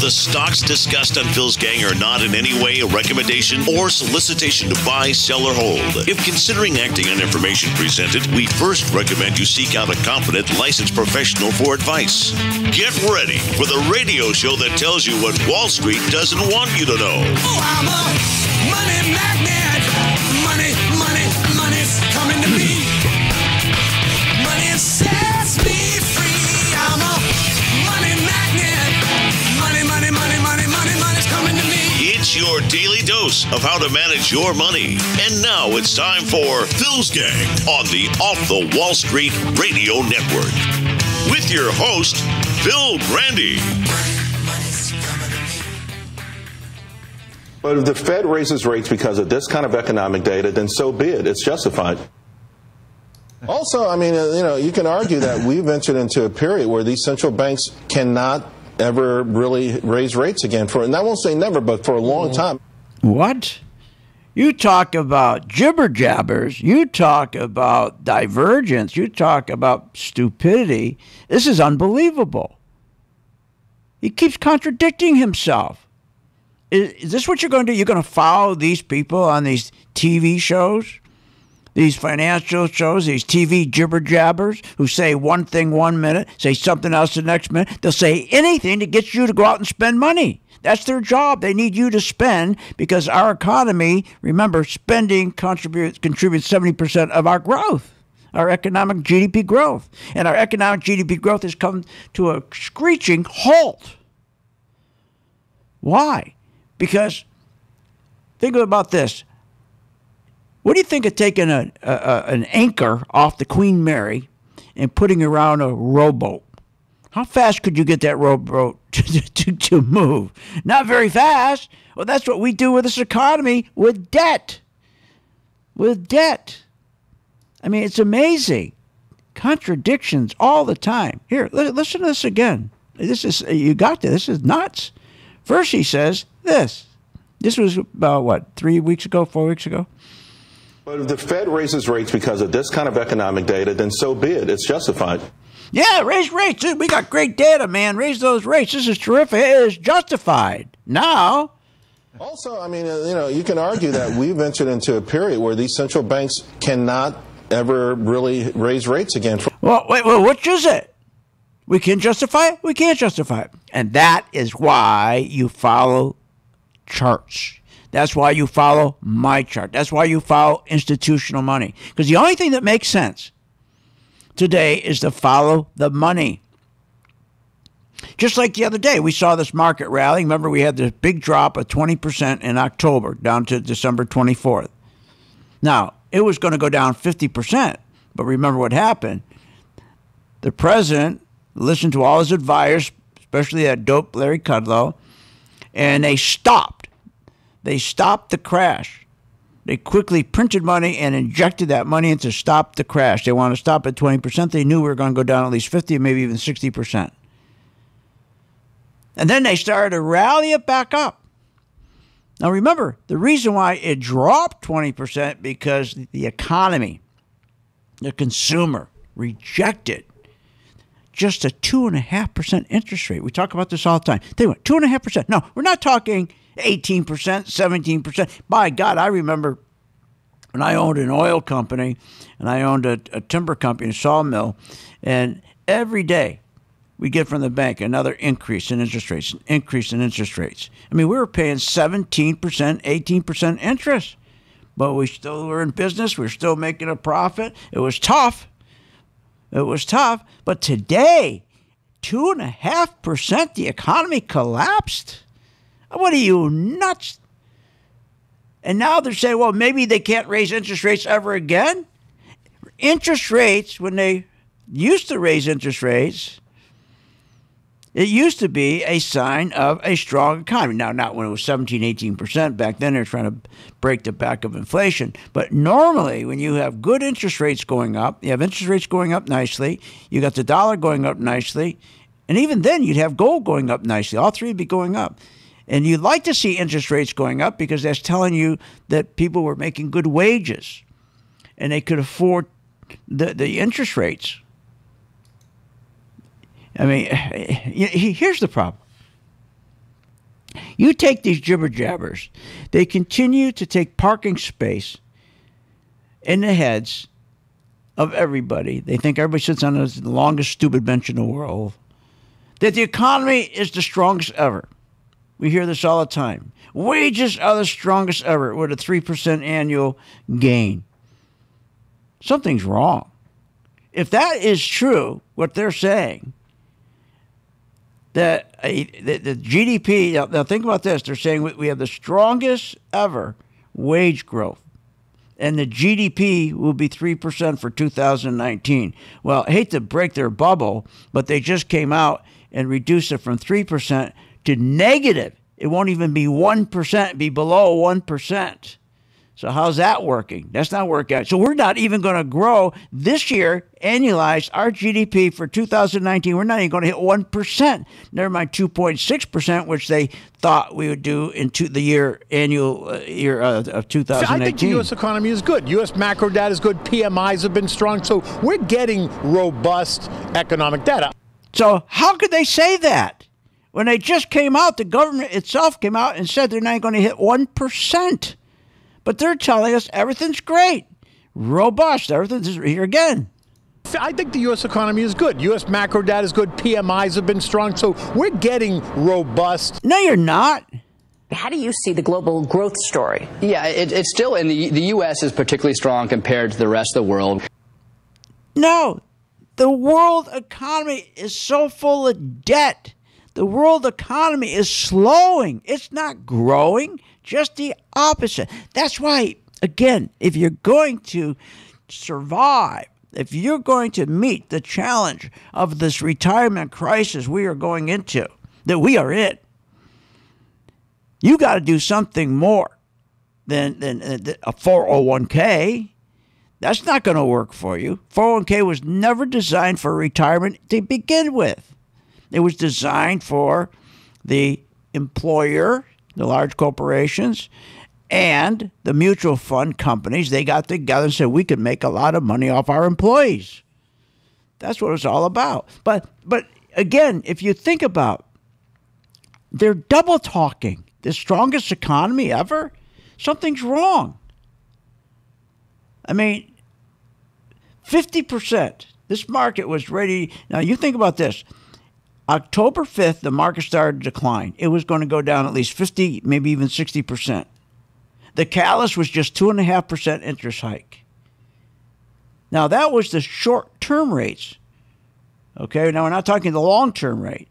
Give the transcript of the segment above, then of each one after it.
The stocks discussed on Phil's Gang are not in any way a recommendation or solicitation to buy, sell, or hold. If considering acting on information presented, we first recommend you seek out a competent, licensed professional for advice. Get ready for the radio show that tells you what Wall Street doesn't want you to know. Oh, I'm a money magnet. Money's coming to me. Money sets me free. I'm a money magnet. Money's coming to me. It's your daily dose of how to manage your money. And now it's time for Phil's Gang on the Off the Wall Street Radio Network. With your host, Phil Grande. But if the Fed raises rates because of this kind of economic data, then so be it. It's justified. Also, I mean, you can argue that we've entered into a period where these central banks cannot ever really raise rates again and I won't say never, but for a long time. What? You talk about jibber jabbers. You talk about divergence. You talk about stupidity. This is unbelievable. He keeps contradicting himself. Is this what you're going to do? You're going to follow these people on these TV shows? These financial shows, these TV jibber jabbers who say one thing 1 minute, say something else the next minute. They'll say anything to get you to go out and spend money. That's their job. They need you to spend because our economy, remember, spending contributes 70% of our growth, our economic GDP growth. And our economic GDP growth has come to a screeching halt. Why? Because think about this. What do you think of taking an anchor off the Queen Mary and putting around a rowboat? How fast could you get that rowboat to move? Not very fast. Well, that's what we do with this economy with debt. With debt. I mean, it's amazing. Contradictions all the time. Here, listen to this again. You got this. This is nuts. First, he says this. This was about, 4 weeks ago? But if the Fed raises rates because of this kind of economic data, then so be it. It's justified. Yeah, raise rates. We got great data, man. Raise those rates. This is terrific. It is justified. Now. Also, I mean, you can argue that we've entered into a period where these central banks cannot ever really raise rates again. Well, which is it? We can justify it. We can't justify it. And that is why you follow charts. That's why you follow my chart. That's why you follow institutional money. Because the only thing that makes sense today is to follow the money. Just like the other day, we saw this market rally. Remember, we had this big drop of 20% in October down to December 24th. Now, it was going to go down 50%. But remember what happened. The president listened to all his advisors, especially that dope Larry Kudlow, and they stopped. They stopped the crash. They quickly printed money and injected that money in to stop the crash. They wanted to stop at 20%. They knew we were going to go down at least 50, maybe even 60%. And then they started to rally it back up. Now remember, the reason why it dropped 20% because the economy, the consumer, rejected just a 2.5% interest rate. We talk about this all the time. They went 2.5%. No, we're not talking 18%, 17%. By God, I remember when I owned an oil company and I owned a timber company, a sawmill, and every day we get from the bank another increase in interest rates, I mean, we were paying 17%, 18% interest, but we still were in business. We were still making a profit. It was tough. But today, 2.5%, the economy collapsed. What are you, nuts? And now they're saying, well, maybe they can't raise interest rates ever again. Interest rates, when they used to raise interest rates, it used to be a sign of a strong economy. Now, not when it was 17, 18%. Back then, they're trying to break the back of inflation. But normally, when you have good interest rates going up, you have interest rates going up nicely, you got the dollar going up nicely, and even then, you'd have gold going up nicely. All three would be going up. And you'd like to see interest rates going up because that's telling you that people were making good wages and they could afford the interest rates. I mean, here's the problem. You take these jibber jabbers, they continue to take parking space in the heads of everybody. They think everybody sits on the longest stupid bench in the world. That the economy is the strongest ever. We hear this all the time. Wages are the strongest ever with a 3% annual gain. Something's wrong. If that is true, what they're saying, that the GDP, now think about this, they're saying we have the strongest ever wage growth. And the GDP will be 3% for 2019. Well, I hate to break their bubble, but they just came out and reduced it from 3% to negative. It won't even be 1%, be below 1%. So how's that working? That's not working out. So we're not even going to grow this year, annualized, our GDP for 2019. We're not even going to hit 1%. Never mind 2.6%, which they thought we would do into the year of 2018. I think the U.S. economy is good. U.S. macro data is good. PMIs have been strong. So we're getting robust economic data. So how could they say that? When they just came out, the government itself came out and said they're not going to hit 1%. But they're telling us everything's great, robust, everything's here again. I think the U.S. economy is good. U.S. macro data is good. PMIs have been strong. So we're getting robust. No, you're not. How do you see the global growth story? Yeah, it's still in the U.S. is particularly strong compared to the rest of the world. No, the world economy is so full of debt. The world economy is slowing. It's not growing. Just the opposite. That's why, again, if you're going to survive, if you're going to meet the challenge of this retirement crisis we are going into, that we are in, you got to do something more than a 401k. That's not going to work for you. 401k was never designed for retirement to begin with. It was designed for the employer, the large corporations, and the mutual fund companies. They got together and said we could make a lot of money off our employees. That's what it's all about. But again, if you think about, they're double talking. The strongest economy ever? Something's wrong. I mean, 50%. This market was ready. Now you think about this. October 5th, the market started to decline. It was going to go down at least 50, maybe even 60%. The catalyst was just 2.5% interest hike. Now, that was the short-term rates. Okay, now we're not talking the long-term rate.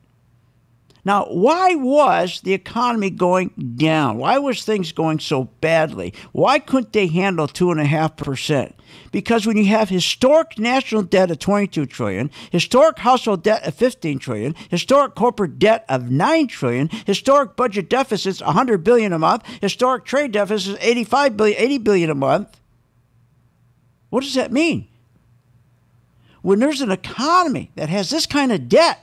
Now, why was the economy going down? Why was things going so badly? Why couldn't they handle 2.5%? Because when you have historic national debt of $22 trillion, historic household debt of $15 trillion, historic corporate debt of $9 trillion, historic budget deficits $100 billion a month, historic trade deficits $80 billion a month, what does that mean? When there's an economy that has this kind of debt,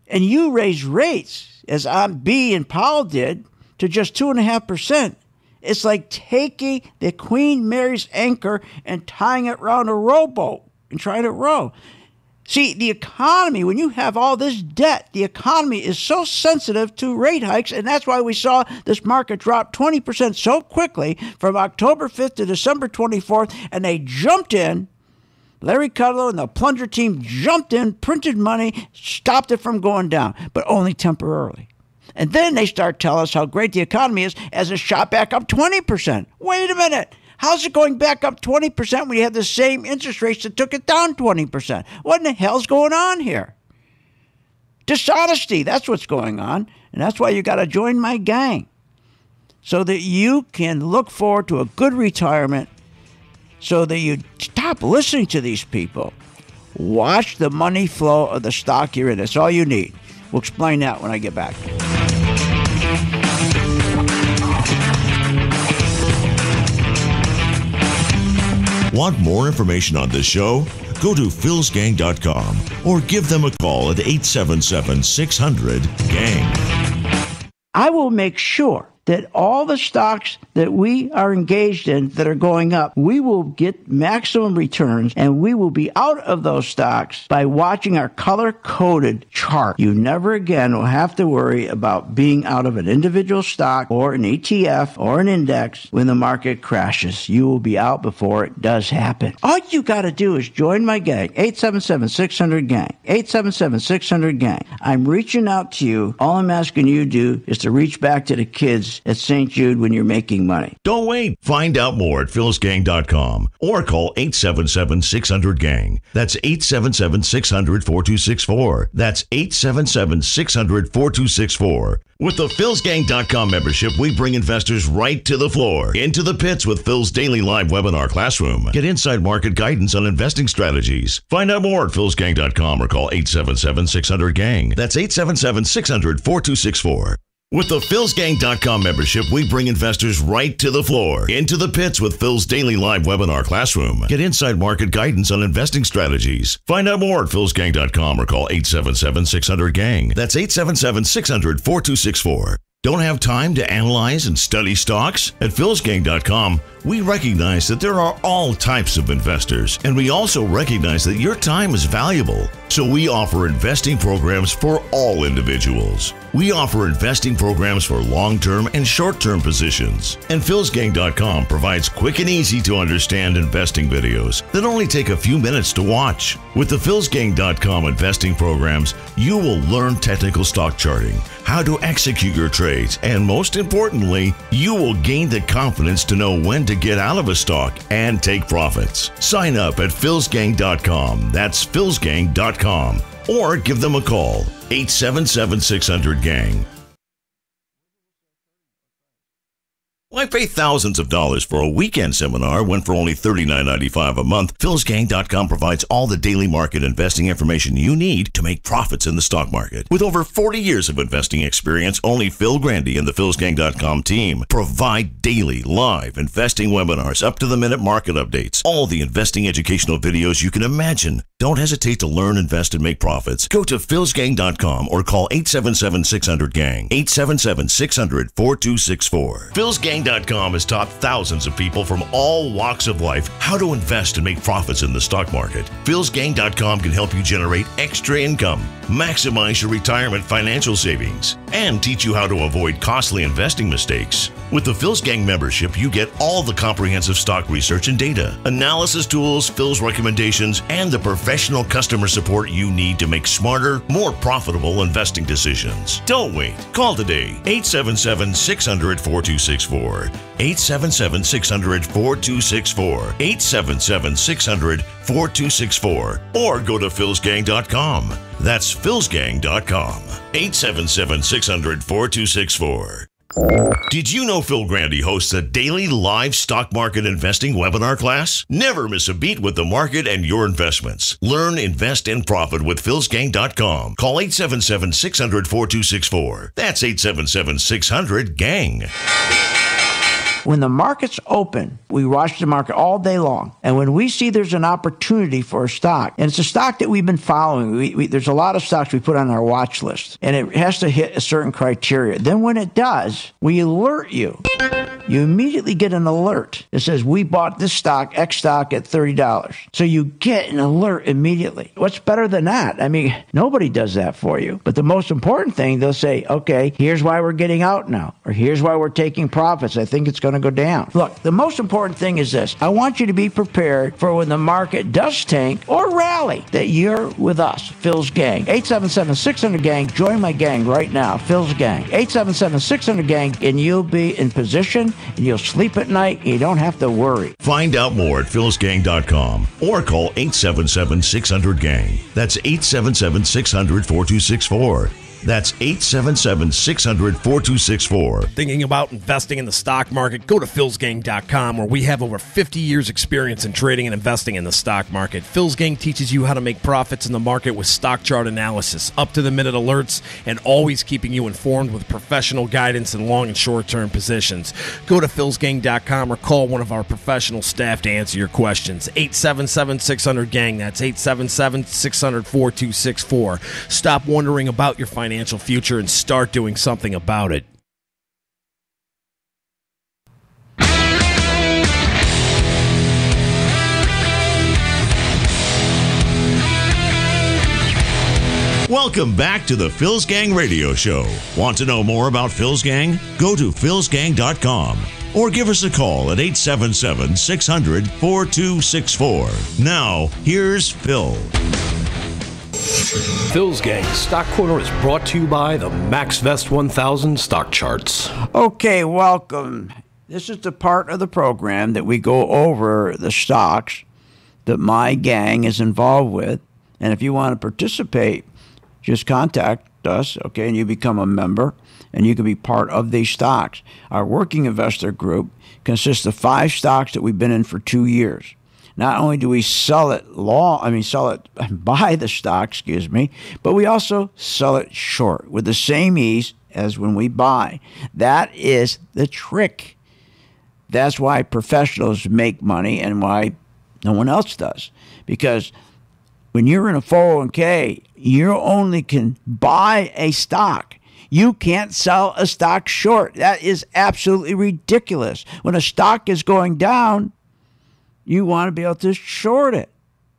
and you raise rates, as B and Powell did, to just 2.5%, it's like taking the Queen Mary's anchor and tying it around a rowboat and trying to row. See, the economy, when you have all this debt, the economy is so sensitive to rate hikes, and that's why we saw this market drop 20% so quickly from October 5th to December 24th, and they jumped in. Larry Kudlow and the plunger team jumped in, printed money, stopped it from going down, but only temporarily. And then they start telling us how great the economy is as it shot back up 20%. Wait a minute. How's it going back up 20% when you have the same interest rates that took it down 20%? What in the hell's going on here? Dishonesty. That's what's going on. And that's why you got to join my gang so that you can look forward to a good retirement, so that you stop listening to these people. Watch the money flow of the stock you're in. That's all you need. We'll explain that when I get back. Want more information on this show? Go to philsgang.com or give them a call at 877-600-GANG. I will make sure that all the stocks that we are engaged in that are going up, we will get maximum returns, and we will be out of those stocks by watching our color-coded chart. You never again will have to worry about being out of an individual stock or an ETF or an index when the market crashes. You will be out before it does happen. All you got to do is join my gang, 877-600-GANG, 877-600-GANG. I'm reaching out to you. All I'm asking you to do is to reach back to the kids at St. Jude when you're making money. Don't wait. Find out more at philsgang.com or call 877-600-GANG. That's 877-600-4264. That's 877-600-4264. With the philsgang.com membership, we bring investors right to the floor, into the pits with Phil's daily live webinar classroom. Get inside market guidance on investing strategies. Find out more at philsgang.com or call 877-600-GANG. That's 877-600-4264. With the philsgang.com membership, we bring investors right to the floor, into the pits with Phil's daily live webinar classroom. Get inside market guidance on investing strategies. Find out more at philsgang.com or call 877-600-GANG. That's 877-600-4264. Don't have time to analyze and study stocks? At philsgang.com, we recognize that there are all types of investors, and we also recognize that your time is valuable. So we offer investing programs for all individuals. We offer investing programs for long-term and short-term positions. And philsgang.com provides quick and easy to understand investing videos that only take a few minutes to watch. With the philsgang.com investing programs, you will learn technical stock charting, how to execute your trades, and most importantly, you will gain the confidence to know when to get out of a stock and take profits. Sign up at philsgang.com. That's philsgang.com. Or give them a call, 877-600-GANG. Why pay thousands of dollars for a weekend seminar when for only $39.95 a month, philsgang.com provides all the daily market investing information you need to make profits in the stock market. With over 40 years of investing experience, only Phil Grande and the philsgang.com team provide daily live investing webinars, up-to-the-minute market updates, all the investing educational videos you can imagine. Don't hesitate to learn, invest, and make profits. Go to philsgang.com or call 877-600-GANG, 877-600-4264. philsgang.com has taught thousands of people from all walks of life how to invest and make profits in the stock market. philsgang.com can help you generate extra income, maximize your retirement financial savings, and teach you how to avoid costly investing mistakes. With the Phil's Gang membership, you get all the comprehensive stock research and data, analysis tools, Phil's recommendations, and the professional customer support you need to make smarter, more profitable investing decisions. Don't wait. Call today, 877-600-4264. 877-600-4264. 877-600-4264. Or go to philsgang.com. That's philsgang.com. 877-600-4264. Did you know Phil Grande hosts a daily live stock market investing webinar class? Never miss a beat with the market and your investments. Learn, invest, and profit with philsgang.com. Call 877-600-4264. That's 877-600-GANG. When the market's open, we watch the market all day long. And when we see there's an opportunity for a stock, and it's a stock that we've been following, there's a lot of stocks we put on our watch list, and it has to hit a certain criteria. Then when it does, we alert you. You immediately get an alert that says, we bought this stock, X stock, at $30. So you get an alert immediately. What's better than that? I mean, nobody does that for you. But the most important thing, they'll say, okay, here's why we're getting out now, or here's why we're taking profits. I think it's going to go down. Look, the most important thing is this. I want you to be prepared for when the market does tank or rally, that you're with us, Phil's Gang. 877-600-GANG. Join my gang right now, Phil's Gang. 877-600-GANG, and you'll be in position, and you'll sleep at night, and you don't have to worry. Find out more at philsgang.com or call 877-600-GANG. That's 877-600-4264. That's 877-600-4264. Thinking about investing in the stock market? Go to philsgang.com, where we have over 50 years experience in trading and investing in the stock market. Phil's Gang teaches you how to make profits in the market with stock chart analysis, up-to-the-minute alerts, and always keeping you informed with professional guidance in long and short-term positions. Go to philsgang.com or call one of our professional staff to answer your questions. 877-600-GANG. That's 877-600-4264. Stop wondering about your financial future and start doing something about it. Welcome back to the Phil's Gang Radio Show. Want to know more about Phil's Gang? Go to philsgang.com or give us a call at 877-600-4264. Now, here's Phil. Phil's Gang Stock Corner is brought to you by the MaxVest 1000 Stock Charts. Okay, welcome. This is the part of the program that we go over the stocks that my gang is involved with. And if you want to participate, just contact us, okay, and you become a member, and you can be part of these stocks. Our working investor group consists of 5 stocks that we've been in for 2 years. Not only do we buy the stock, but we also sell it short with the same ease as when we buy. That is the trick. That's why professionals make money and why no one else does. Because when you're in a 401k, you only can buy a stock. You can't sell a stock short. That is absolutely ridiculous. When a stock is going down, you want to be able to short it.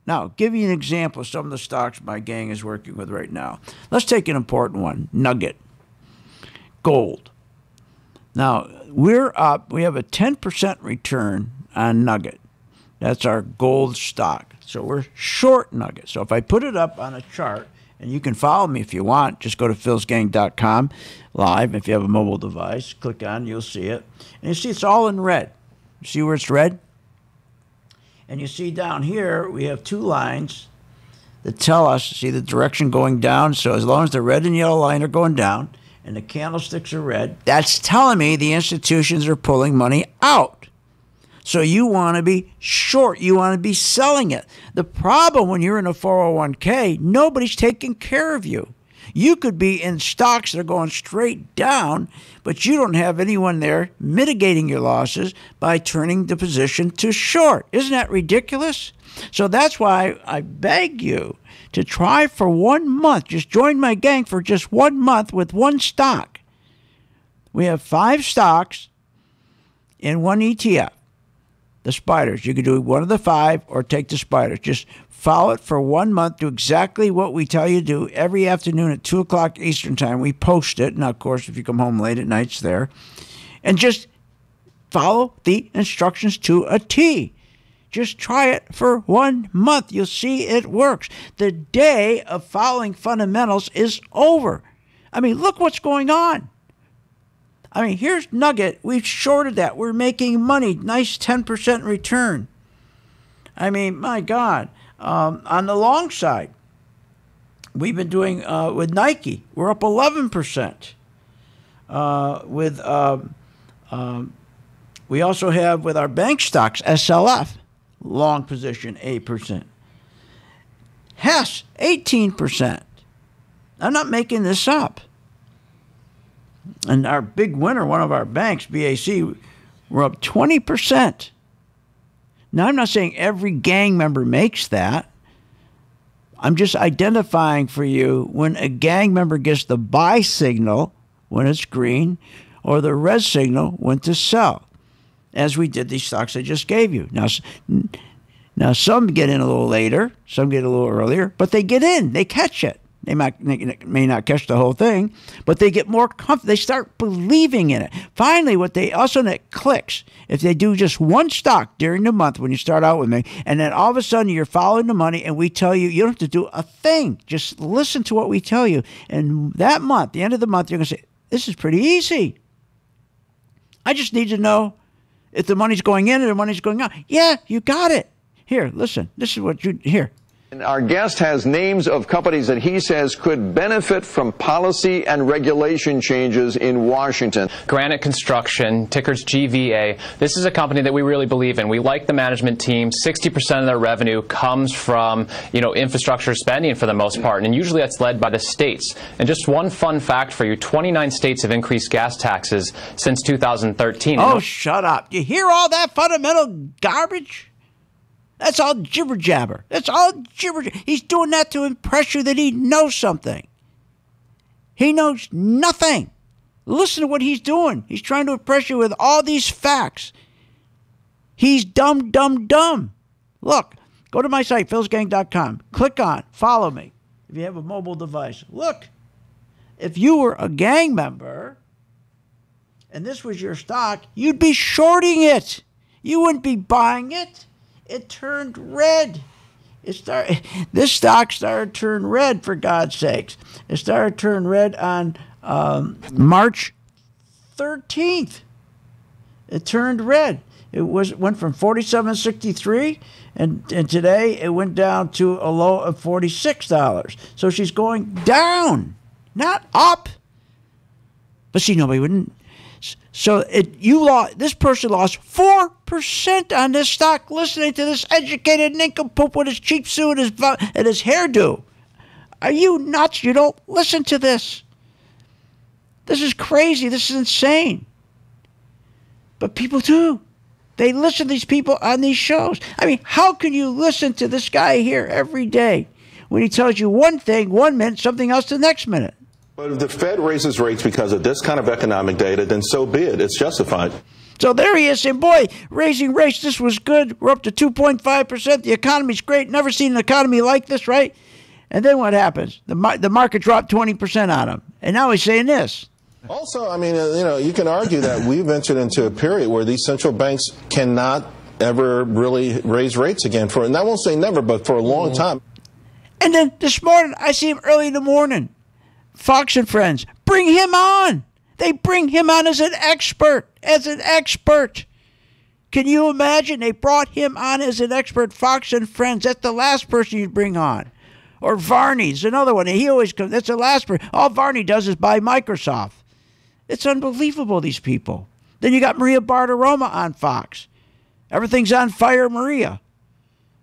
Now, I'll give you an example of some of the stocks my gang is working with right now. Let's take an important one, Nugget, gold. Now, we're up. We have a 10% return on Nugget. That's our gold stock. So we're short Nugget. So if I put it up on a chart, and you can follow me if you want, just go to philsgang.com live. If you have a mobile device, click on, you'll see it. And you see it's all in red. You see where it's red? And you see down here, we have 2 lines that tell us, see the direction going down. So as long as the red and yellow line are going down and the candlesticks are red, that's telling me the institutions are pulling money out. So you want to be short. You want to be selling it. The problem when you're in a 401k, nobody's taking care of you. You could be in stocks that are going straight down, but you don't have anyone there mitigating your losses by turning the position to short. Isn't that ridiculous? So that's why I beg you to try for 1 month. Just join my gang for just 1 month with 1 stock. We have 5 stocks in 1 ETF. The spiders. You could do one of the 5 or take the spiders. Just follow it for 1 month. Do exactly what we tell you to do every afternoon at 2 o'clock Eastern time. We post it. Now, of course, if you come home late at night, it's there. And just follow the instructions to a T. Just try it for 1 month. You'll see it works. The day of following fundamentals is over. I mean, look what's going on. I mean, here's Nugget. We've shorted that. We're making money. Nice 10% return. I mean, my God. On the long side, we've been doing with Nike. We're up 11%. We also have with our bank stocks, SLF, long position, 8%. Hess, 18%. I'm not making this up. And our big winner, one of our banks, BAC, we're up 20%. Now, I'm not saying every gang member makes that. I'm just identifying for you when a gang member gets the buy signal when it's green or the red signal when to sell, as we did these stocks I just gave you. Now some get in a little later, some get a little earlier, but they get in. They catch it. They may not catch the whole thing, but they get more comfortable. They start believing in it. Finally, it clicks. If they do just 1 stock during the month when you start out with me, and then all of a sudden you're following the money and we tell you, you don't have to do a thing. Just listen to what we tell you. And that month, the end of the month, you're going to say, this is pretty easy. I just need to know if the money's going in or the money's going out. Yeah, you got it. Here, listen. This is what here. Our guest has names of companies that he says could benefit from policy and regulation changes in Washington. Granite Construction, ticker's GVA. This is a company that we really believe in. We like the management team. 60% of their revenue comes from, infrastructure spending for the most part, and usually that's led by the states. And just one fun fact for you, 29 states have increased gas taxes since 2013. Oh, shut up. You hear all that fundamental garbage? That's all jibber jabber. That's all jibber jabber. He's doing that to impress you that he knows something. He knows nothing. Listen to what he's doing. He's trying to impress you with all these facts. He's dumb, dumb, dumb. Look, go to my site, philsgang.com. Click on, follow me. If if you have a mobile device. Look, if you were a gang member and this was your stock, you'd be shorting it. You wouldn't be buying it. It turned red. This stock started to turn red, for God's sakes. It started to turn red on March 13th. It turned red. It went from $47.63, and today it went down to a low of $46. So she's going down, not up. But see, nobody wouldn't. So this person lost 4% on this stock listening to this educated nincompoop with his cheap suit and his hairdo. Are you nuts? You don't listen to this. This is crazy. This is insane. But people do. They listen to these people on these shows. I mean, how can you listen to this guy here every day when he tells you one thing 1 minute, something else the next minute? But if the Fed raises rates because of this kind of economic data, then so be it. It's justified. So there he is saying, boy, raising rates, this was good. We're up to 2.5%. The economy's great. Never seen an economy like this, right? And then what happens? The market dropped 20% on him. And now he's saying this. Also, I mean, you can argue that we've entered into a period where these central banks cannot ever really raise rates again and I won't say never, but for a long time. And then this morning, I see him early in the morning. Fox and Friends, bring him on. They bring him on as an expert. Can you imagine? They brought him on as an expert. Fox and Friends, that's the last person you'd bring on. Or Varney's another one. He always comes. That's the last person. All Varney does is buy Microsoft. It's unbelievable, these people. Then you got Maria Bartiromo on Fox. Everything's on fire, Maria.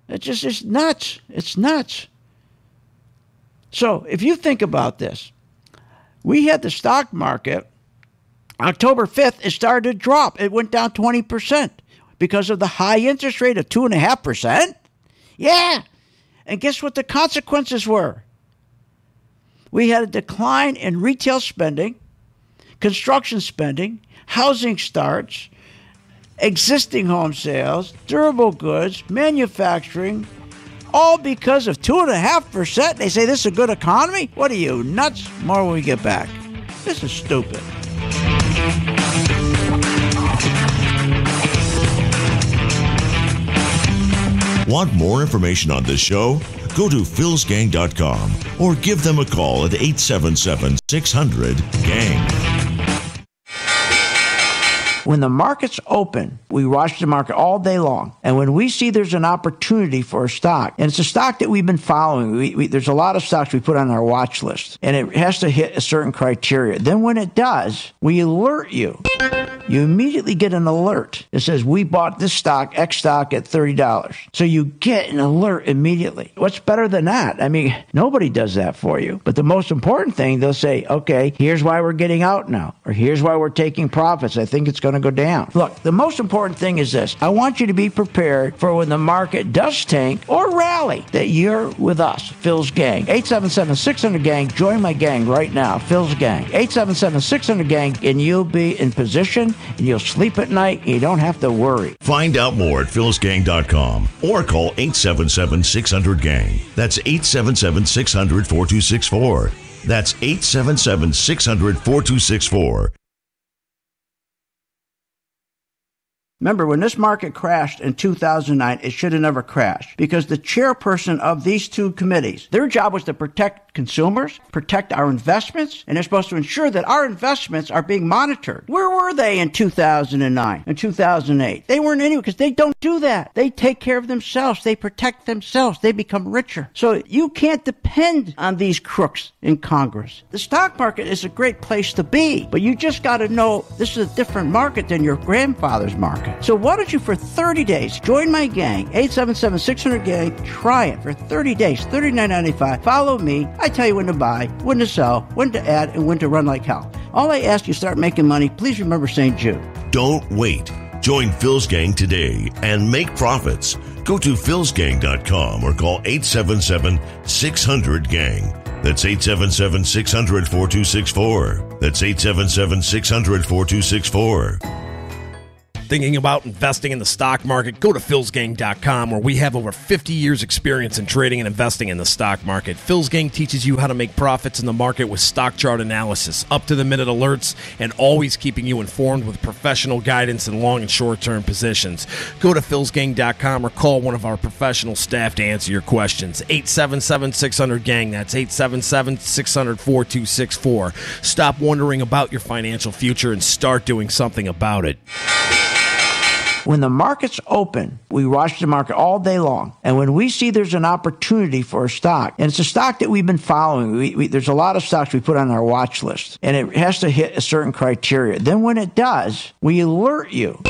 It's nuts. It's nuts. So if you think about this, we had the stock market, October 5th, it started to drop. It went down 20% because of the high interest rate of 2.5%. Yeah. And guess what the consequences were? We had a decline in retail spending, construction spending, housing starts, existing home sales, durable goods, manufacturing, all because of 2.5%. They say this is a good economy? What are you, nuts? More when we get back. This is stupid. Want more information on this show? Go to philsgang.com or give them a call at 877-600-GANG. When the market's open, we watch the market all day long. And when we see there's an opportunity for a stock, and it's a stock that we've been following, there's a lot of stocks we put on our watch list, and it has to hit a certain criteria. Then when it does, we alert you. You immediately get an alert. It says, we bought this stock, X stock, at $30. So you get an alert immediately. What's better than that? I mean, nobody does that for you. But the most important thing, they'll say, okay, here's why we're getting out now, or here's why we're taking profits. I think it's going to go down. Look, the most important thing is this. I want you to be prepared for when the market does tank or rally, that you're with us, Phil's Gang. 877-600-GANG. Join my gang right now, Phil's Gang. 877-600-GANG, and you'll be in position, and you'll sleep at night, and you don't have to worry. Find out more at philsgang.com or call 877-600-GANG. That's 877-600-4264. That's 877-600-4264. Remember, when this market crashed in 2009, it should have never crashed because the chairperson of these two committees, their job was to protect consumers, protect our investments, and they're supposed to ensure that our investments are being monitored. Where were they in 2009 and 2008? They weren't anywhere because they don't do that. They take care of themselves. They protect themselves. They become richer. So you can't depend on these crooks in Congress. The stock market is a great place to be, but you just got to know this is a different market than your grandfather's market. So why don't you, for 30 days, join my gang, 877-600-GANG, try it for 30 days, $39.95. Follow me. I tell you when to buy, when to sell, when to add, and when to run like hell. All I ask you, start making money. Please remember St. Jude. Don't wait. Join Phil's Gang today and make profits. Go to philsgang.com or call 877-600-GANG. That's 877-600-4264. That's 877-600-4264. Thinking about investing in the stock market? Go to philsgang.com, where we have over 50 years experience in trading and investing in the stock market. Phil's Gang teaches you how to make profits in the market with stock chart analysis, up-to-the-minute alerts, and always keeping you informed with professional guidance in long and short-term positions. Go to philsgang.com or call one of our professional staff to answer your questions. 877-600-GANG. That's 877-600-4264. Stop wondering about your financial future and start doing something about it. When the market's open, we watch the market all day long. And when we see there's an opportunity for a stock, and it's a stock that we've been following, there's a lot of stocks we put on our watch list, and it has to hit a certain criteria. Then when it does, we alert you.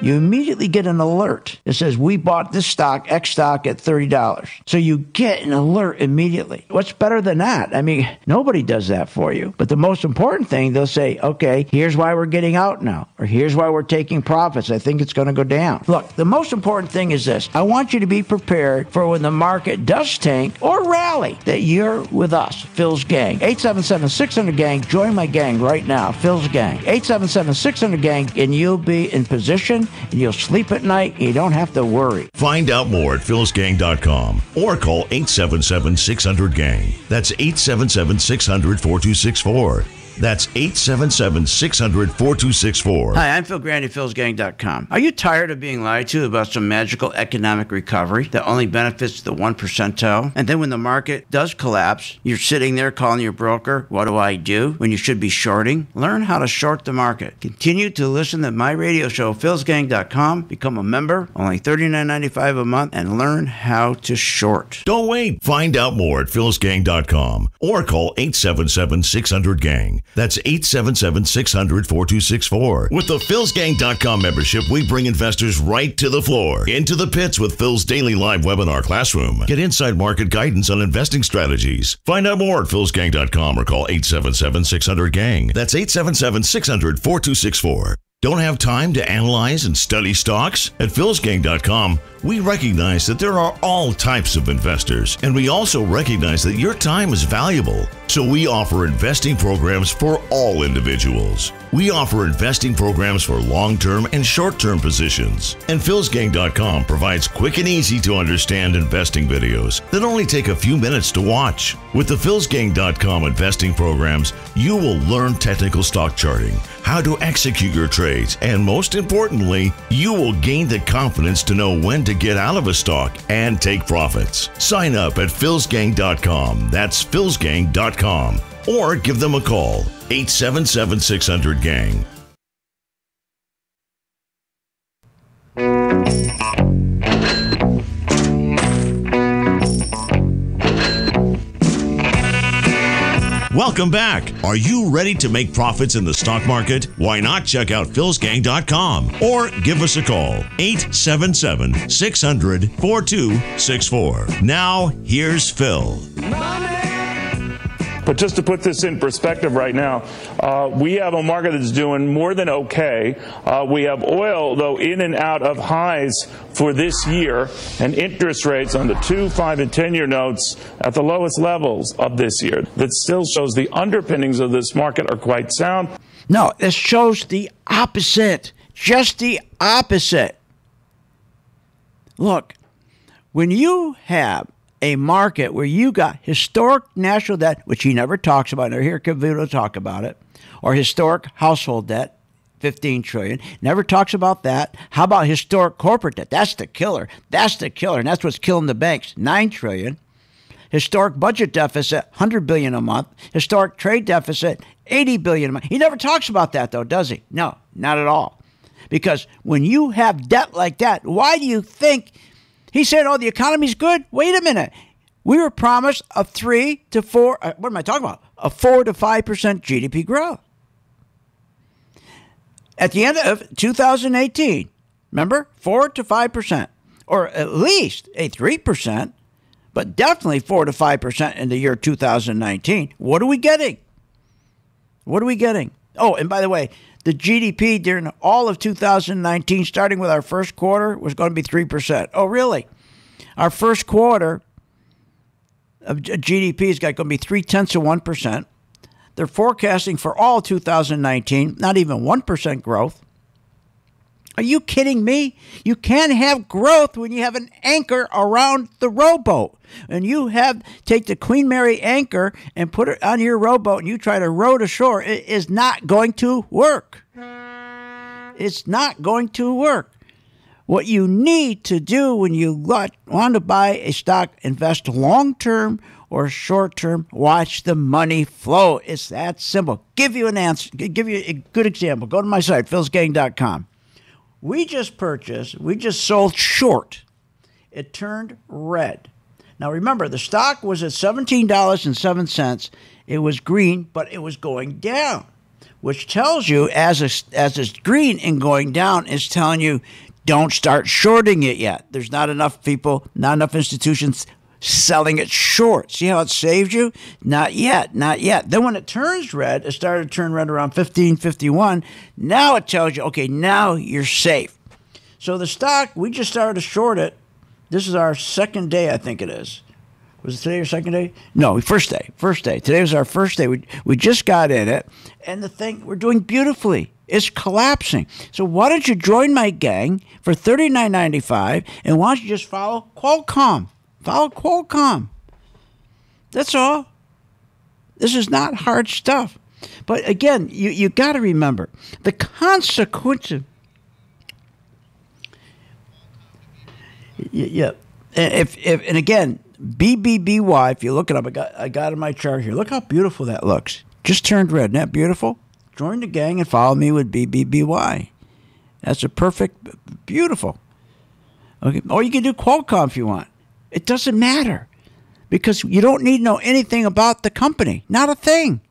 You immediately get an alert that says, we bought this stock, X stock, at $30. So you get an alert immediately. What's better than that? I mean, nobody does that for you. But the most important thing, they'll say, okay, here's why we're getting out now, or here's why we're taking profits. I think it's going to go down. Look, the most important thing is this. I want you to be prepared for when the market does tank or rally, that you're with us, Phil's Gang. 877-600-GANG. Join my gang right now, Phil's Gang. 877-600-GANG, and you'll be in position, and you'll sleep at night, and you don't have to worry. Find out more at philsgang.com or call 877-600-GANG. That's 877-600-4264. That's 877-600-4264. Hi, I'm Phil Grande, philsgang.com. Are you tired of being lied to about some magical economic recovery that only benefits the 1 percentile? And then when the market does collapse, you're sitting there calling your broker, what do I do? When you should be shorting? Learn how to short the market. Continue to listen to my radio show, philsgang.com. Become a member, only $39.95 a month, and learn how to short. Don't wait. Find out more at philsgang.com or call 877-600-GANG. That's 877-600-4264. With the philsgang.com membership, we bring investors right to the floor, into the pits with Phil's daily live webinar classroom. Get inside market guidance on investing strategies. Find out more at philsgang.com or call 877-600-GANG. That's 877-600-4264. Don't have time to analyze and study stocks? At philsgang.com, we recognize that there are all types of investors, and we also recognize that your time is valuable. So we offer investing programs for all individuals. We offer investing programs for long-term and short-term positions. And philsgang.com provides quick and easy to understand investing videos that only take a few minutes to watch. With the philsgang.com investing programs, you will learn technical stock charting, how to execute your trades, and most importantly, you will gain the confidence to know when to get out of a stock and take profits. Sign up at philsgang.com. That's philsgang.com. Or give them a call, 877-600-GANG. Welcome back. Are you ready to make profits in the stock market? Why not check out philsgang.com or give us a call, 877-600-4264. Now, here's Phil. But just to put this in perspective right now, we have a market that's doing more than okay. We have oil, though, in and out of highs for this year, and interest rates on the 2, 5, and 10-year notes at the lowest levels of this year. That still shows the underpinnings of this market are quite sound. No, this shows the opposite. Just the opposite. Look, when you have a market where you got historic national debt, which he never talks about, never hear Cavuto talk about it, or historic household debt, $15 trillion, never talks about that. How about historic corporate debt? That's the killer. That's the killer, and that's what's killing the banks, $9 trillion. Historic budget deficit, $100 billion a month. Historic trade deficit, $80 billion a month. He never talks about that, though, does he? No, not at all. Because when you have debt like that, why do you think he said, oh, the economy's good? Wait a minute. We were promised a 3 to 4, what am I talking about? A 4 to 5% GDP growth. At the end of 2018, remember, 4 to 5%, or at least a 3%, but definitely 4 to 5% in the year 2019. What are we getting? What are we getting? Oh, and by the way, the GDP during all of 2019, starting with our first quarter, was going to be 3%. Oh, really? Our first quarter of GDP is going to be 0.3%. They're forecasting for all 2019, not even 1% growth. Are you kidding me? You can't have growth when you have an anchor around the rowboat. And you take the Queen Mary anchor and put it on your rowboat and you try to row to shore. It is not going to work. It's not going to work. What you need to do when you want to buy a stock, invest long-term or short-term, watch the money flow. It's that simple. Give you an answer. Give you a good example. Go to my site, philsgang.com. We just sold short. It turned red. Now remember, the stock was at $17.07. It was green, but it was going down, which tells you, as it's green and going down, is telling you, don't start shorting it yet. There's not enough people, not enough institutions selling it short. See how it saved you? Not yet. Then when it turns red, it started to turn red around 15.51. Now it tells you, okay, now you're safe. So the stock, we just started to short it. This is our second day, I think it is. Was it today your second day? No, first day. Today was our first day. We just got in it, and the thing, we're doing beautifully. It's collapsing. So why don't you join my gang for $39.95, and why don't you just follow Qualcomm? Follow Qualcomm. That's all. This is not hard stuff. But again, you got to remember the consequences. Yeah. And again, BBBY, if you look it up, I got it in my chart here. Look how beautiful that looks. Just turned red. Isn't that beautiful? Join the gang and follow me with BBBY. That's a perfect, beautiful. Okay. Or you can do Qualcomm if you want. It doesn't matter because you don't need to know anything about the company. Not a thing.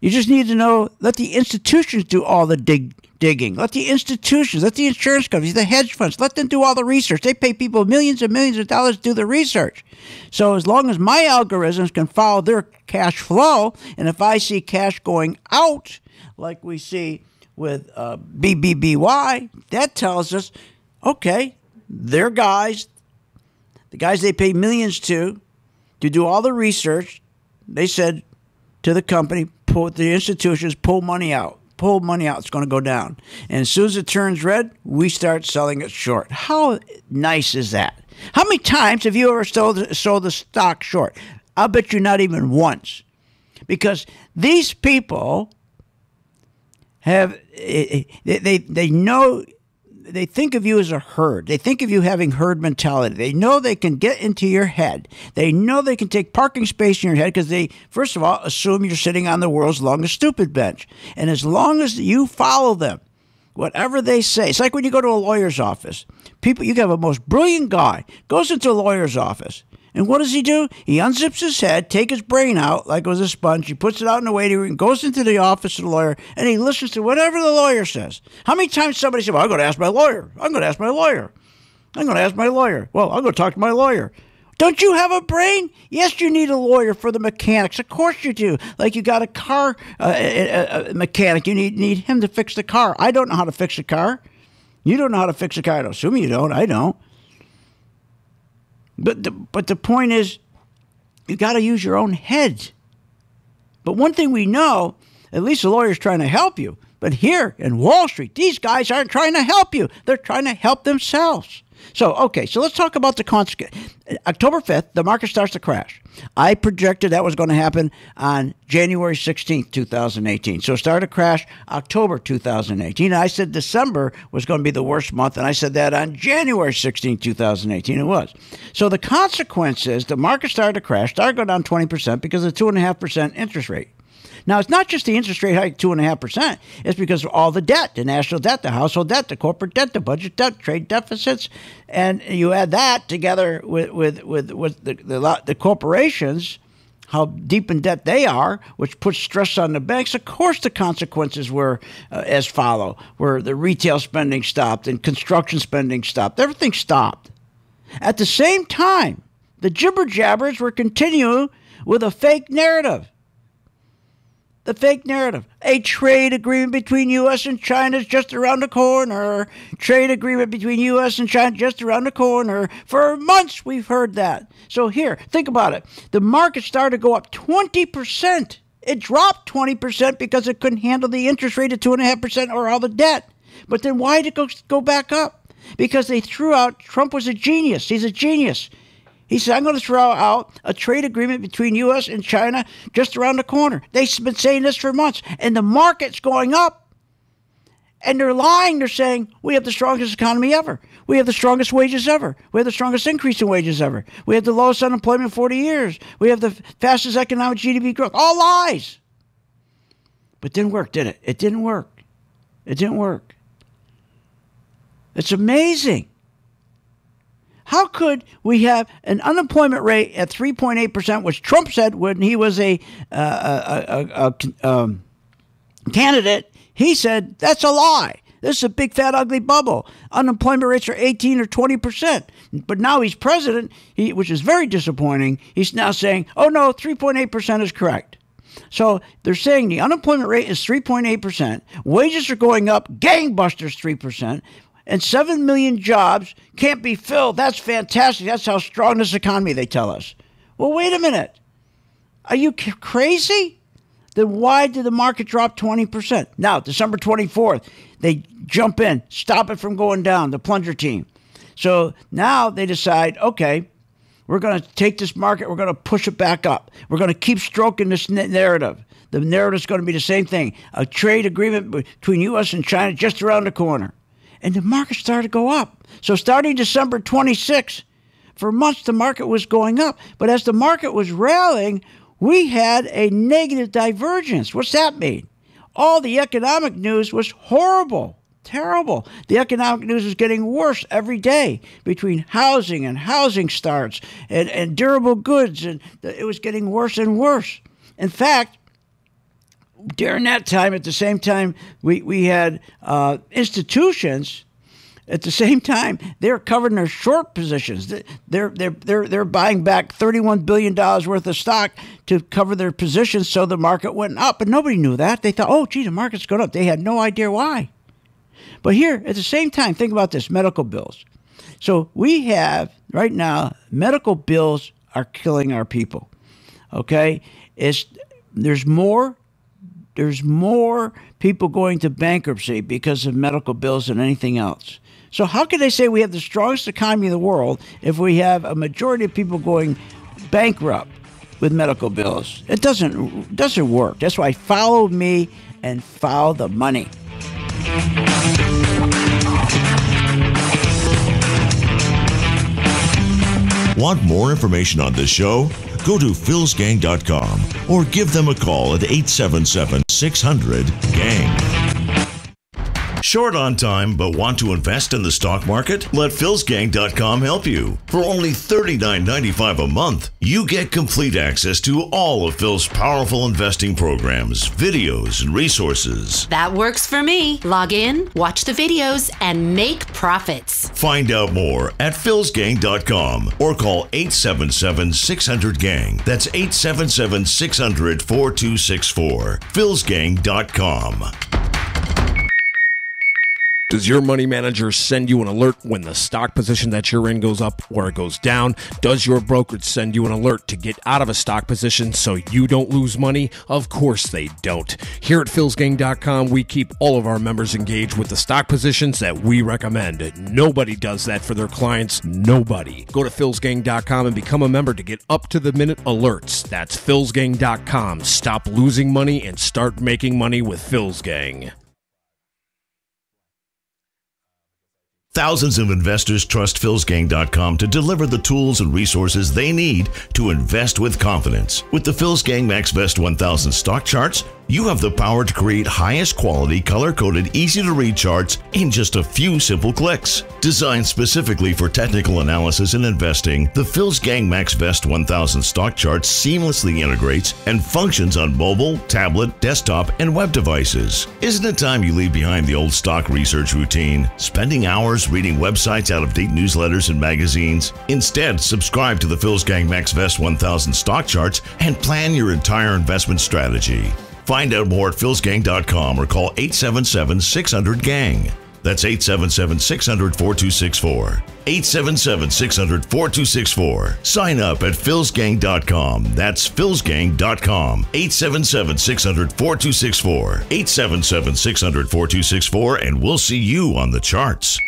You just need to know, let the institutions do all the digging. Let the institutions, let the insurance companies, the hedge funds, let them do all the research. They pay people millions and millions of dollars to do the research. So as long as my algorithms can follow their cash flow, and if I see cash going out, like we see with BBBY, that tells us, okay, their guys, the guys they pay millions to do all the research, they said to the company, the institutions, pull money out. Pull money out, it's going to go down. And as soon as it turns red, we start selling it short. How nice is that? How many times have you ever sold the stock short? I'll bet you not even once. Because these people have, they know, they think of you as a herd. They think of you having herd mentality. They know they can get into your head. They know they can take parking space in your head because they, first of all, assume you're sitting on the world's longest stupid bench. And as long as you follow them, whatever they say, it's like when you go to a lawyer's office. People, you have a most brilliant guy, goes into a lawyer's office. And what does he do? He unzips his head, take his brain out like it was a sponge. He puts it out in the waiting room, goes into the office of the lawyer, and he listens to whatever the lawyer says. How many times somebody said, well, I'm going to ask my lawyer. I'm going to ask my lawyer. I'm going to ask my lawyer. Well, I'm going to talk to my lawyer. Don't you have a brain? Yes, you need a lawyer for the mechanics. Of course you do. Like you got a car a mechanic. You need him to fix the car. I don't know how to fix a car. You don't know how to fix a car. I don't assume you don't. I don't. But the point is, you got to use your own head. But one thing we know, at least the lawyer's trying to help you. But here in Wall Street, these guys aren't trying to help you. They're trying to help themselves. So let's talk about the consequence. October 5th, the market starts to crash. I projected that was going to happen on January 16th, 2018. So it started to crash October 2018. I said December was going to be the worst month, and I said that on January 16th, 2018. It was. So the consequence is the market started to crash, started to go down 20% because of the 2.5% interest rate. Now, it's not just the interest rate hike, 2.5%. It's because of all the debt, the national debt, the household debt, the corporate debt, the budget debt, trade deficits. And you add that together with the corporations, how deep in debt they are, which puts stress on the banks. Of course, the consequences were as follow, where the retail spending stopped and construction spending stopped. Everything stopped. At the same time, the jibber-jabbers were continuing with a fake narrative. The fake narrative. A trade agreement between U.S. and China is just around the corner. Trade agreement between U.S. and China just around the corner. For months we've heard that. So here, think about it. The market started to go up 20%. It dropped 20% because it couldn't handle the interest rate of 2.5% or all the debt. But then why did it go back up? Because they threw out, Trump was a genius. He's a genius. He said, I'm going to throw out a trade agreement between U.S. and China just around the corner. They've been saying this for months, and the market's going up. And they're lying. They're saying, we have the strongest economy ever. We have the strongest wages ever. We have the strongest increase in wages ever. We have the lowest unemployment in 40 years. We have the fastest economic GDP growth. All lies. But it didn't work, did it? It didn't work. It didn't work. It's amazing. How could we have an unemployment rate at 3.8%, which Trump said when he was a candidate? He said, that's a lie. This is a big, fat, ugly bubble. Unemployment rates are 18 or 20%. But now he's president, which is very disappointing. He's now saying, oh, no, 3.8% is correct. So they're saying the unemployment rate is 3.8%. Wages are going up, gangbusters 3%. And 7 million jobs can't be filled. That's fantastic. That's how strong this economy, they tell us. Well, wait a minute. Are you crazy? Then why did the market drop 20%? Now, December 24th, they jump in, stop it from going down, the plunger team. So now they decide, okay, we're going to take this market, we're going to push it back up. We're going to keep stroking this narrative. The narrative is going to be the same thing, a trade agreement between U.S. and China just around the corner. And the market started to go up. So starting December 26th, for months the market was going up. But as the market was rallying, we had a negative divergence. What's that mean? All the economic news was horrible, terrible. The economic news is getting worse every day between housing and housing starts and durable goods. And it was getting worse and worse. In fact, during that time, at the same time, we had institutions. At the same time, they're covering their short positions. They're buying back $31 billion worth of stock to cover their positions, so the market went up. But nobody knew that. They thought, oh, gee, the market's going up. They had no idea why. But here, at the same time, think about this, medical bills. So we have, right now, medical bills are killing our people. Okay? There's more people going to bankruptcy because of medical bills than anything else. So how can they say we have the strongest economy in the world if we have a majority of people going bankrupt with medical bills? It doesn't work. That's why follow me and follow the money. Want more information on this show? Go to philsgang.com or give them a call at 877-600-GANG. Short on time but want to invest in the stock market? Let philsgang.com help you. For only $39.95 a month, you get complete access to all of Phil's powerful investing programs, videos, and resources. That works for me. Log in, watch the videos, and make profits. Find out more at philsgang.com or call 877-600-GANG. That's 877-600-4264. philsgang.com. Does your money manager send you an alert when the stock position that you're in goes up or it goes down? Does your brokerage send you an alert to get out of a stock position so you don't lose money? Of course they don't. Here at philsgang.com, we keep all of our members engaged with the stock positions that we recommend. Nobody does that for their clients. Nobody. Go to philsgang.com and become a member to get up-to-the-minute alerts. That's philsgang.com. Stop losing money and start making money with Phil's Gang. Thousands of investors trust philsgang.com to deliver the tools and resources they need to invest with confidence. With the Phil's Gang MaxVest 1000 stock charts, you have the power to create highest quality, color-coded, easy-to-read charts in just a few simple clicks. Designed specifically for technical analysis and investing, the Phil's Gang MaxVest 1000 stock chart seamlessly integrates and functions on mobile, tablet, desktop, and web devices. Isn't it time you leave behind the old stock research routine, spending hours reading websites, out-of-date newsletters, and magazines? Instead, subscribe to the Phil's Gang MaxVest 1000 stock charts and plan your entire investment strategy. Find out more at philsgang.com or call 877-600-GANG. That's 877-600-4264. 877-600-4264. Sign up at philsgang.com. That's philsgang.com. 877-600-4264. 877-600-4264, and we'll see you on the charts.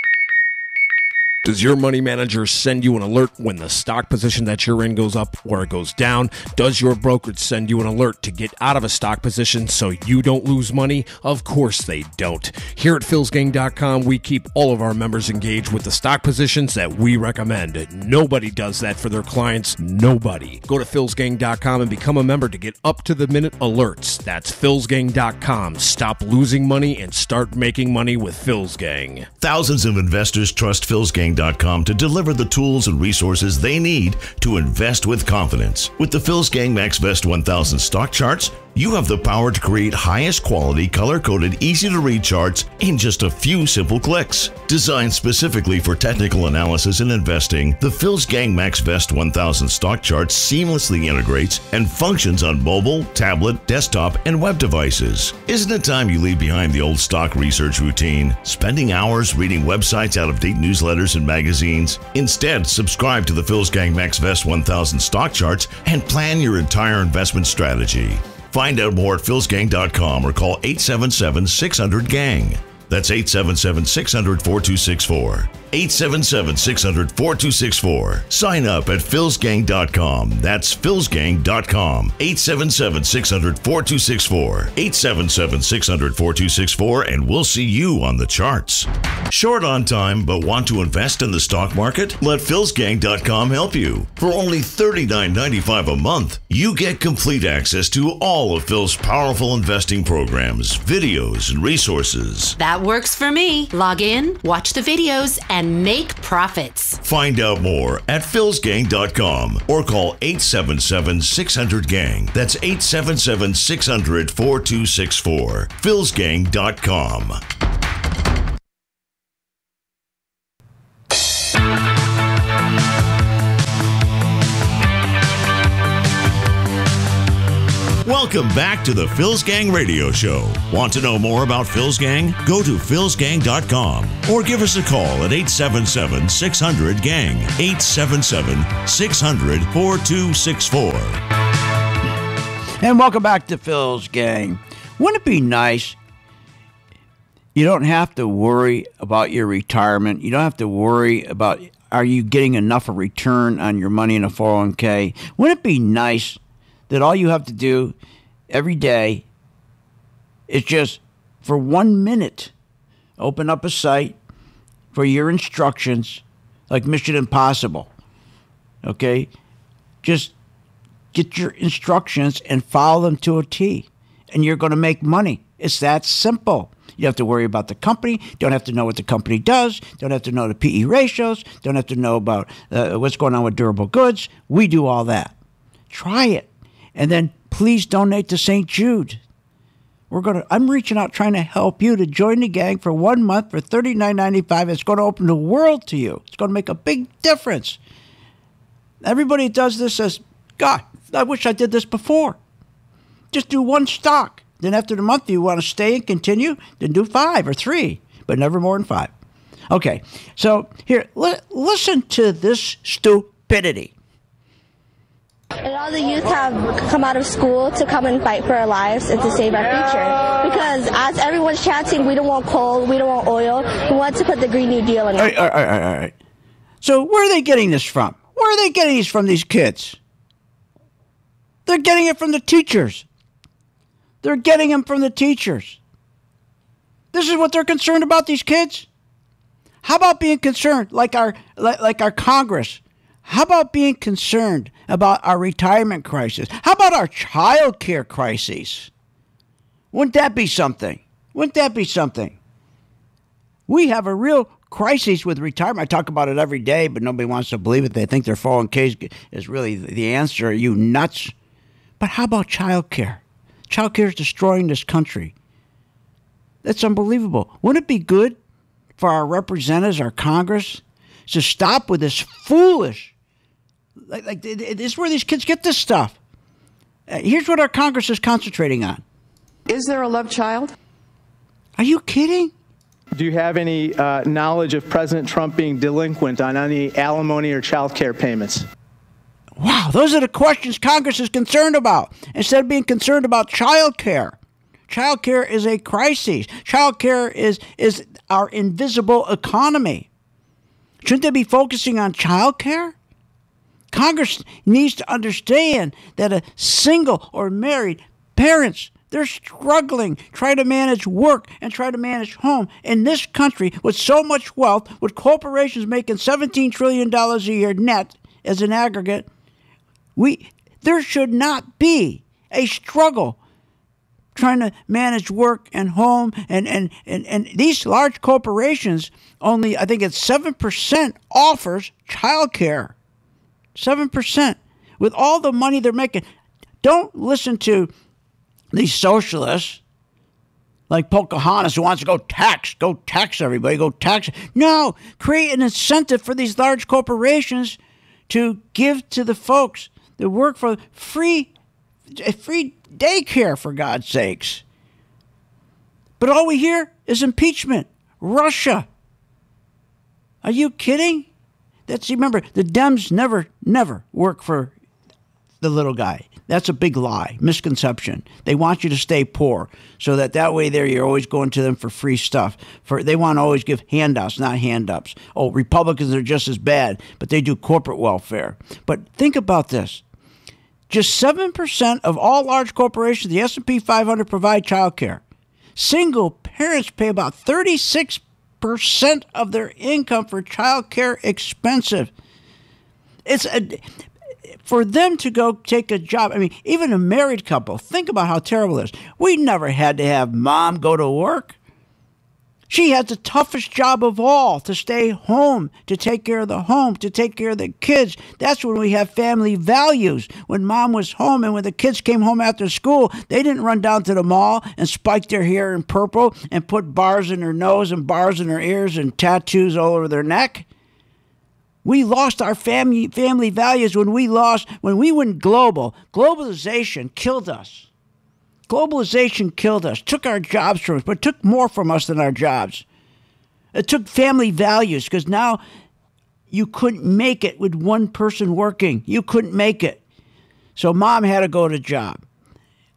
Does your money manager send you an alert when the stock position that you're in goes up or it goes down? Does your brokerage send you an alert to get out of a stock position so you don't lose money? Of course they don't. Here at philsgang.com, we keep all of our members engaged with the stock positions that we recommend. Nobody does that for their clients. Nobody. Go to philsgang.com and become a member to get up-to-the-minute alerts. That's philsgang.com. Stop losing money and start making money with Phil's Gang. Thousands of investors trust philsgang.com to deliver the tools and resources they need to invest with confidence. With the Phil's Gang MaxVest 1000 stock charts, you have the power to create highest quality, color-coded, easy-to-read charts in just a few simple clicks. Designed specifically for technical analysis and investing, the Phil's Gang MaxVest 1000 stock chart seamlessly integrates and functions on mobile, tablet, desktop, and web devices. Isn't it time you leave behind the old stock research routine, spending hours reading websites, out-of-date newsletters, and magazines? Instead, subscribe to the Phil's Gang MaxVest 1000 stock charts and plan your entire investment strategy. Find out more at philsgang.com or call 877-600-GANG. That's 877-600-4264. 877-600-4264. Sign up at philsgang.com. That's philsgang.com. 877-600-4264. 877-600-4264, and we'll see you on the charts. Short on time but want to invest in the stock market? Let philsgang.com help you. For only $39.95 a month, you get complete access to all of Phil's powerful investing programs, videos, and resources. That works for me. Log in, watch the videos, and make profits. Find out more at philsgang.com or call 877-600-GANG. That's 877-600-4264. philsgang.com. Welcome back to the Phil's Gang Radio Show. Want to know more about Phil's Gang? Go to philsgang.com or give us a call at 877-600-GANG. 877-600-4264. And welcome back to Phil's Gang. Wouldn't it be nice? You don't have to worry about your retirement. You don't have to worry about, are you getting enough of return on your money in a 401k? Wouldn't it be nice that all you have to do every day is just for 1 minute open up a site for your instructions, like Mission Impossible. Okay? Just get your instructions and follow them to a T, and you're going to make money. It's that simple. You have to worry about the company. Don't have to know what the company does. Don't have to know the PE ratios. Don't have to know about what's going on with durable goods. We do all that. Try it. And then please donate to St. Jude. I'm reaching out trying to help you to join the gang for 1 month for $39.95. It's going to open the world to you. It's going to make a big difference. Everybody that does this says, God, I wish I did this before. Just do one stock. Then after the month, you want to stay and continue, then do 5 or 3, but never more than 5. Okay, so here, listen to this stupidity. And all the youth have come out of school to come and fight for our lives and to save our future. Because as everyone's chanting, we don't want coal, we don't want oil, we want to put the Green New Deal in. All right. So where are they getting this from? Where are they getting these from, these kids? They're getting it from the teachers. They're getting them from the teachers. This is what they're concerned about, these kids? How about being concerned like our Congress? How about being concerned about our retirement crisis? How about our child care crises? Wouldn't that be something? Wouldn't that be something? We have a real crisis with retirement. I talk about it every day, but nobody wants to believe it. They think their 401k is really the answer. Are you nuts? But how about child care? Child care is destroying this country. That's unbelievable. Wouldn't it be good for our representatives, our Congress, to stop with this foolish, like this is where these kids get this stuff. Here's what our Congress is concentrating on. Is there a love child? Are you kidding? Do you have any knowledge of President Trump being delinquent on any alimony or child care payments? Wow, those are the questions Congress is concerned about, instead of being concerned about child care. Child care is a crisis. Child care is our invisible economy. Shouldn't they be focusing on child care? Congress needs to understand that a single or married parents, they're struggling, trying to manage work and try to manage home. In this country, with so much wealth, with corporations making $17 trillion a year net as an aggregate, there should not be a struggle trying to manage work and home. And these large corporations, only, I think it's 7% offers child care. 7%. With all the money they're making. Don't listen to these socialists like Pocahontas who wants to go tax everybody, go tax. No, create an incentive for these large corporations to give to the folks that work for free daycare, for God's sakes. But all we hear is impeachment. Russia. Are you kidding? Remember, the Dems never work for the little guy. That's a big lie, misconception. They want you to stay poor so that way there you're always going to them for free stuff. They want to always give handouts, not hand-ups. Oh, Republicans are just as bad, but they do corporate welfare. But think about this. Just 7% of all large corporations, the S&P 500, provide child care. Single parents pay about 36% of their income for child care expensive. For them to go take a job, I mean, even a married couple, think about how terrible it is. We never had to have mom go to work. She had the toughest job of all, to stay home, to take care of the home, to take care of the kids. That's when we have family values. When mom was home and when the kids came home after school, they didn't run down to the mall and spike their hair in purple and put bars in their nose and bars in their ears and tattoos all over their neck. We lost our family values when we went global. Globalization killed us. Globalization killed us, took our jobs from us, but took more from us than our jobs. It took family values because now you couldn't make it with one person working. You couldn't make it. So mom had to go to job.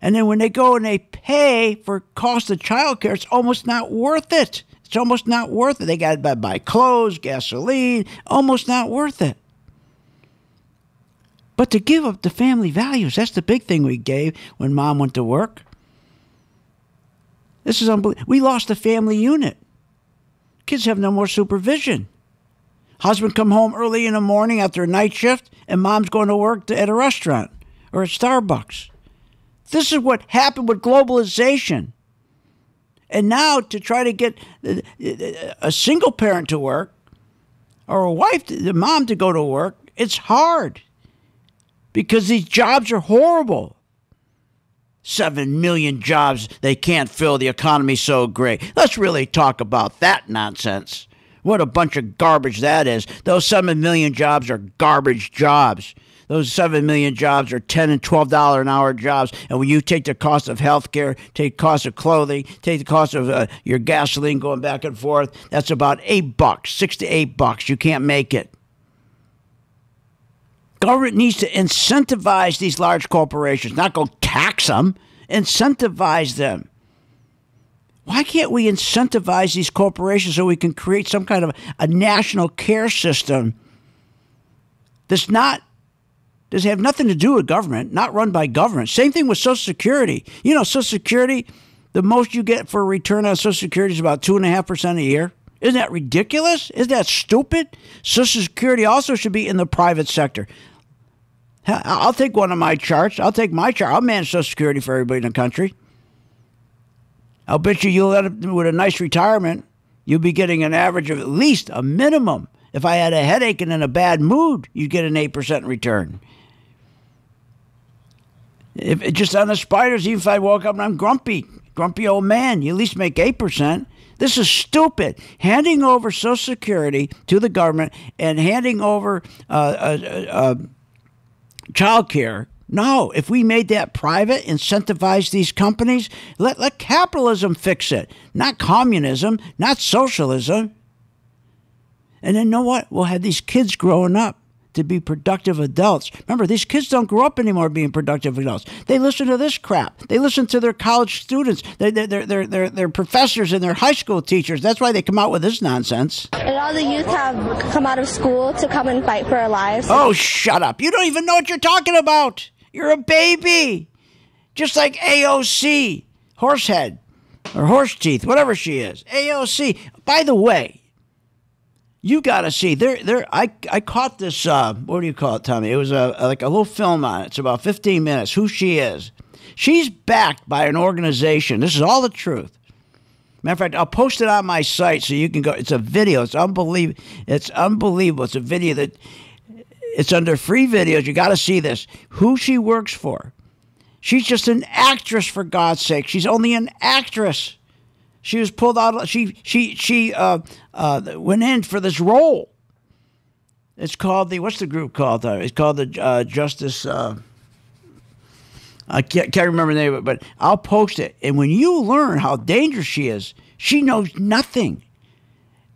And then when they go and they pay for cost of child care, it's almost not worth it. It's almost not worth it. They got to buy clothes, gasoline, almost not worth it. But to give up the family values, that's the big thing we gave when mom went to work. This is unbelievable. We lost the family unit. Kids have no more supervision. Husband come home early in the morning after a night shift, and mom's going to work at a restaurant or at Starbucks. This is what happened with globalization. And now to try to get a single parent to work or a wife, the mom to go to work, it's hard. Because these jobs are horrible. 7 million jobs they can't fill. The economy's so great. Let's really talk about that nonsense. What a bunch of garbage that is. Those 7 million jobs are garbage jobs. Those 7 million jobs are $10 and $12 an hour jobs. And when you take the cost of health care, take the cost of clothing, take the cost of your gasoline going back and forth, that's about $8, $6 to $8. You can't make it. Government needs to incentivize these large corporations, not go tax them, incentivize them. Why can't we incentivize these corporations so we can create some kind of a national care system does have nothing to do with government, not run by government? Same thing with Social Security. You know, Social Security, the most you get for a return on Social Security is about 2.5% a year. Isn't that ridiculous? Isn't that stupid? Social Security also should be in the private sector. I'll take one of my charts. I'll take my chart. I'll manage Social Security for everybody in the country. I'll bet you'll end up with a nice retirement. You'll be getting an average of at least a minimum. If I had a headache and in a bad mood, you'd get an 8% return. If just on the spiders, even if I woke up and I'm grumpy old man, you at least make 8%. This is stupid. Handing over Social Security to the government and handing over child care No, if we made that private, incentivize these companies, let capitalism fix it, not communism, not socialism. And then, you know what? We'll have these kids growing up to be productive adults. Remember, these kids don't grow up anymore being productive adults. They listen to this crap. They listen to their college students, their professors and their high school teachers. That's why they come out with this nonsense. And all the youth have come out of school to come and fight for our lives. Oh, shut up. You don't even know what you're talking about. You're a baby. Just like AOC, Horsehead, or Horse Teeth, whatever she is. AOC. By the way, you got to see. I caught this, what do you call it, Tommy? It was like a little film on it. It's about 15 minutes, who she is. She's backed by an organization. This is all the truth. Matter of fact, I'll post it on my site so you can go. It's a video. It's unbelievable. It's unbelievable. It's a video that... It's under free videos. You got to see this. Who she works for. She's just an actress, for God's sake. She's only an actress. She was pulled out. She went in for this role. It's called the, what's the group called? It's called the Justice. I can't remember the name of it, but I'll post it. And when you learn how dangerous she is, she knows nothing.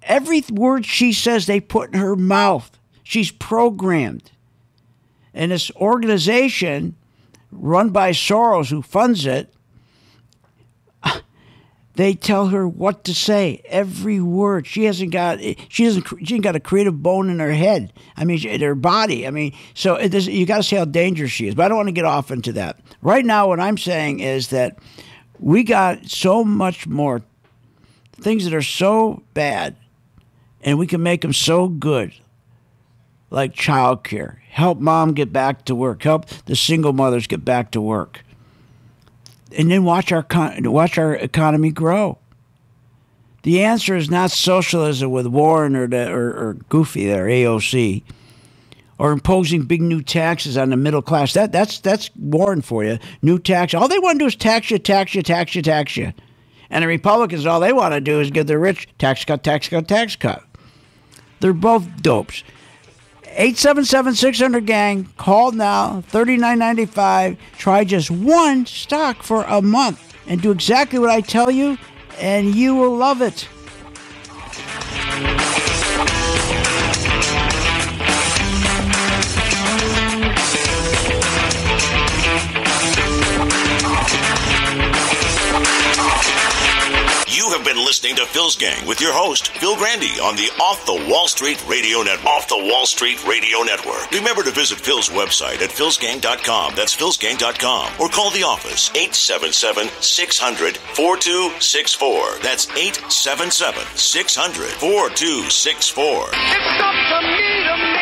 Every word she says, they put in her mouth. She's programmed. And this organization run by Soros, who funds it, they tell her what to say. Every word. She ain't got a creative bone in her head. I mean, in her body. I mean, so you got to see how dangerous she is. But I don't want to get off into that. Right now, what I'm saying is that we got so much more things that are so bad, and we can make them so good. Like childcare, help mom get back to work, help the single mothers get back to work, and then watch our economy grow. The answer is not socialism with Warren or Goofy there, AOC, or imposing big new taxes on the middle class. That's Warren for you. New tax. All they want to do is tax you. And the Republicans, all they want to do is give the rich tax cut. They're both dopes. 877-600-GANG. Call now. $39.95. Try just one stock for a month and do exactly what I tell you, and you will love it. You have been listening to Phil's Gang with your host, Phil Grande, on the Off the Wall Street Radio Network. Remember to visit Phil's website at philsgang.com. That's philsgang.com. Or call the office, 877-600-4264. That's 877-600-4264. It's up to me to